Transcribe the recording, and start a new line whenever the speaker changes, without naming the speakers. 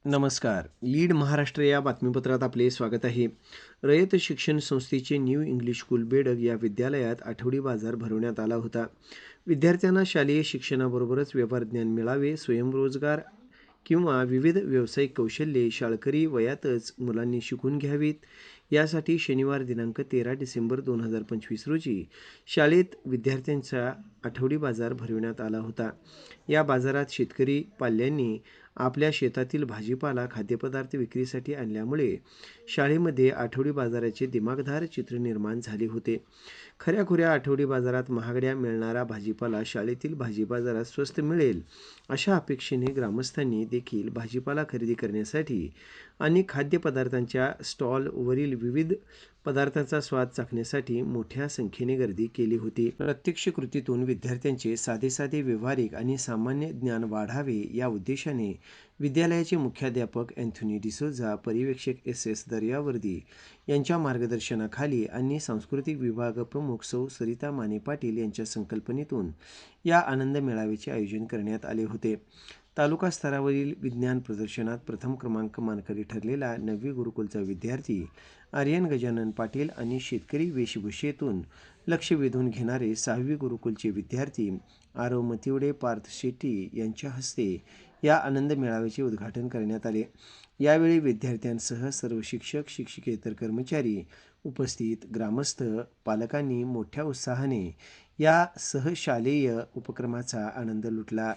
नमस्कार. लीड महाराष्ट्र या बातमीपत्रात आपले स्वागत आहे. रयत शिक्षण संस्थेचे न्यू इंग्लिश स्कूल बेडग या विद्यालयात आठवडी बाजार भरवण्यात आला होता. विद्यार्थ्यांना शालेय शिक्षणाबरोबरच व्यवहारज्ञान मिळावे, स्वयंरोजगार किंवा विविध व्यावसायिक कौशल्ये शाळकरी वयातच मुलांनी शिकून घ्यावीत, यासाठी शनिवार दिनांक 13 डिसेंबर 2025 रोजी शाळेत विद्यार्थ्यांचा आठवडी बाजार भरविण्यात आला होता. या बाजारात शेतकरी पाल्यांनी आपल्या शेतातील भाजीपाला, खाद्यपदार्थ विक्रीसाठी आणल्यामुळे शाळेमध्ये आठवडी बाजाराचे दिमाखदार चित्र निर्माण झाले होते. खऱ्याखुऱ्या आठवडी बाजारात महागड्या मिळणारा भाजीपाला शाळेतील भाजी बाजारात स्वस्त मिळेल, अशा अपेक्षेने ग्रामस्थांनी देखील भाजीपाला खरेदी करण्यासाठी आणि खाद्यपदार्थांच्या स्टॉलवरील विविध पदार्थांचा स्वाद चाखण्यासाठी मोठ्या संख्येने गर्दी केली होती. प्रत्यक्ष कृतीतून विद्यार्थ्यांचे साधे व्यावहारिक आणि सामान्य ज्ञान वाढावे या उद्देशाने विद्यालयाचे मुख्याध्यापक अँथोनी डिसोझा, पर्यवेक्षक एस दर्यावर्दी यांच्या मार्गदर्शनाखाली आणि सांस्कृतिक विभाग प्रमुख सौ सरिता माने पाटील यांच्या संकल्पनेतून या आनंद मेळाव्याचे आयोजन करण्यात आले होते. तालुका स्तरावरील विज्ञान प्रदर्शनात प्रथम क्रमांक मानकरी ठरलेला 9वी गुरुकुलचा विद्यार्थी आर्यन गजानन पाटील आणि शेतकरी वेशभूषेतून लक्ष वेधून घेणारे 6वी गुरुकुलचे विद्यार्थी आरव मतिवडे, पार्थ शेट्टी यांच्या हस्ते या आनंद मेळाव्याचे उद्घाटन करण्यात आले. यावेळी विद्यार्थ्यांसह सर्व शिक्षक, शिक्षकेतर कर्मचारी उपस्थित ग्रामस्थ, पालकांनी मोठ्या उत्साहाने या सहशालेय उपक्रमाचा आनंद लुटला.